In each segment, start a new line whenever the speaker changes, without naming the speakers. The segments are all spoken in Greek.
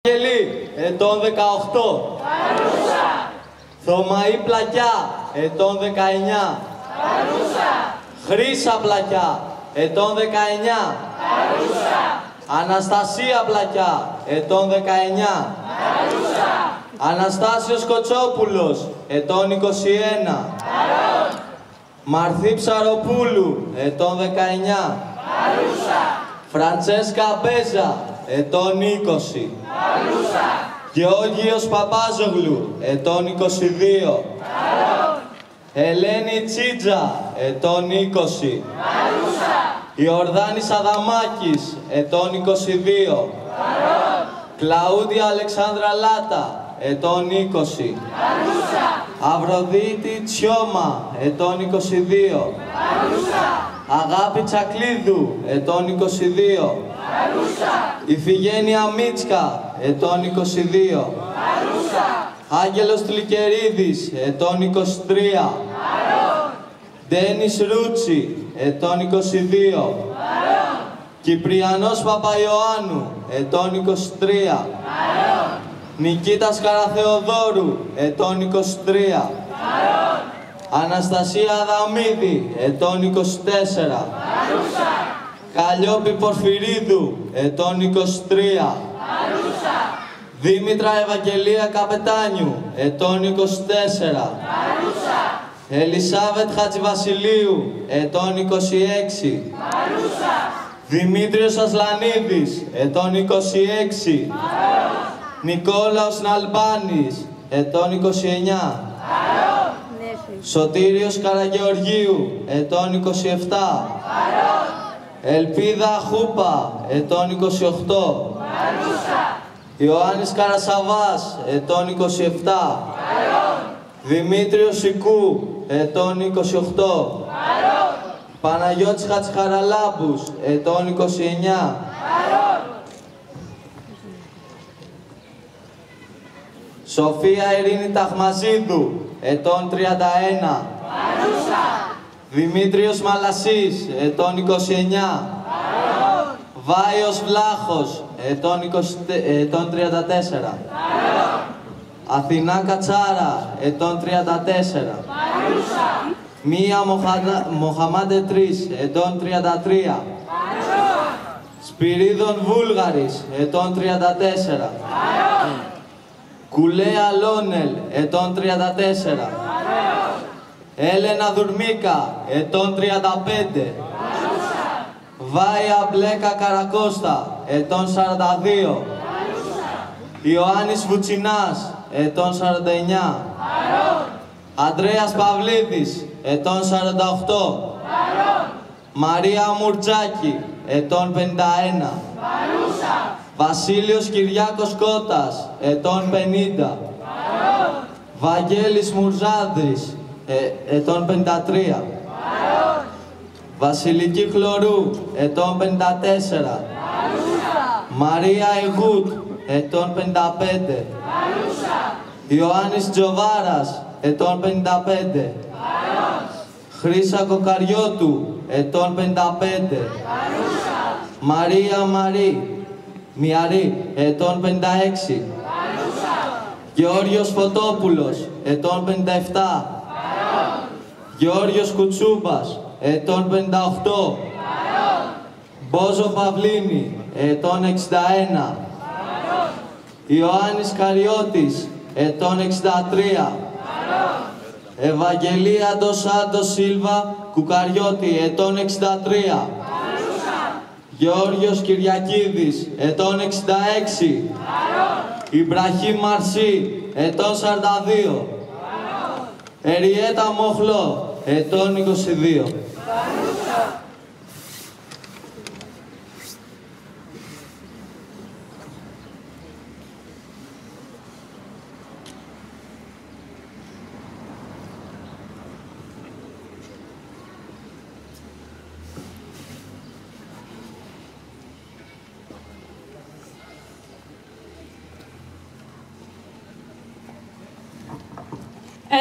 Αγγελή, ετών 18.
Παρούσα.
Θωμαή Πλακιά, ετών 19.
Παρούσα.
Χρύσα Πλακιά, ετών 19.
Παρούσα.
Αναστασία Πλακιά, ετών 19.
Παρούσα.
Αναστάσιος Κοτσόπουλος, ετών 21.
Παρόν.
Μαρθή Ψαροπούλου, ετών 19.
Παρούσα.
Φραντσέσκα Μπέζα, ετών 20.
Παρούσα.
Γεώργιος Παπάζογλου, ετών 22.
Παρόν.
Ελένη Τσίτζα, ετών 20.
Παρούσα.
Ιορδάνης Αδαμάκης, ετών 22.
Παρόν.
Κλαούντια Αλεξάνδρα Λάτα, ετών 20.
Παρούσα.
Αυροδίτη Τσιώμα, ετών 22.
Παρούσα.
Αγάπη Τσακλίδου, ετών 22.
Παρούσα.
Ιφηγένεια Μίτσκα, ετών 22.
Παρούσα.
Άγγελος Τλικερίδης, ετών 23.
Παρόν.
Ντένις Ρούτσι, ετών 22.
Παρόν.
Κυπριανός Παπαϊωάννου, ετών 23.
Παρόν.
Νικήτας Καραθεοδόρου, ετών 23.
Παρόν.
Αναστασία Αδαμίδη, ετών 24.
Παρούσα.
Καλλιόπη Πορφυρίδου, ετών 23.
Παρούσα.
Δήμητρα Ευαγγελία Καπετάνιου, ετών 24.
Παρούσα.
Ελισάβετ Χατζηβασιλείου, ετών 26.
Παρούσα.
Δημήτριος Ασλανίδης, ετών 26.
Παρόν.
Νικόλαος Ναλμπάνης, ετών 29.
Παρόν.
Σωτήριος Καραγεωργίου, ετών 27.
Παρόν.
Ελπίδα Χούπα, ετών 28.
Παρούσα.
Ιωάννης Καρασαβάς, ετών 27.
Παρόν.
Δημήτριος Σικού, ετών 28.
Παρόν.
Παναγιώτης Χατσχαραλάμπους, ετών 29.
Παρόν.
Σοφία Ειρήνη Ταχμαζίδου, ετών 31.
Παρούσα.
Δημήτριος Μαλασσής, ετών 29.
Παρόν.
Βάιος Βλάχος, ετών 34.
Παρόν.
Αθηνά Κατσάρα, ετών 34.
Παρούσα.
Μία Μοχαμάντε Τρεις, ετών 33.
Παρόν.
Σπυρίδων Βούλγαρης, ετών 34.
Παρόν.
Κουλέα Λόνελ, ετών 34.
Παρόν.
Έλενα Δουρμίκα, ετών 35.
Παρούσα.
Βάια Μπλέκα Καρακώστα, ετών 42.
Παρούσα.
Ιωάννης Βουτσινάς, ετών 49.
Παρόν.
Ανδρέας Παυλίδης, ετών 48.
Παρόν.
Μαρία Μουρτζάκη, ετών 51.
Παρούσα.
Βασίλειος Κυριάκος Κώτας, ετών 50.
Παρόν.
Βαγγέλης Μουρζάδης, ετών 53.
Παρόν.
Βασιλική Χλωρού, ετών 54.
Παρούσα.
Μαρία Εγούτ, ετών 55.
Παρούσα.
Ιωάννης Τζοβάρας, ετών 55.
Παρόν.
Χρύσα Κοκαριώτου, ετών 55.
Παρούσα.
Μαρία Μιαρή, ετών 56.
Παρούσα.
Γεώργιος Φωτόπουλος, ετών 57.
Παρόν.
Γεώργιος Κουτσούμπας, ετών 58.
Παρόν.
Μπόζο Παυλίνη, ετών 61.
Παρόν.
Ιωάννης Καριώτης, ετών 63.
Παρόν.
Ευαγγελία Ντοσάντο Σίλβα Κουκαριώτη, ετών 63.
Παρούσα.
Γεώργιος Κυριακίδης, ετών 66.
Παρόν.
Ιμπραχήμ Μαρσί, ετών 42.
Παρόν.
Εριέτα Μοχλό, ετών 22.
Παρούσα.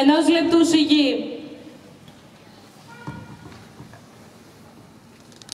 Ενός λεπτού σιγή.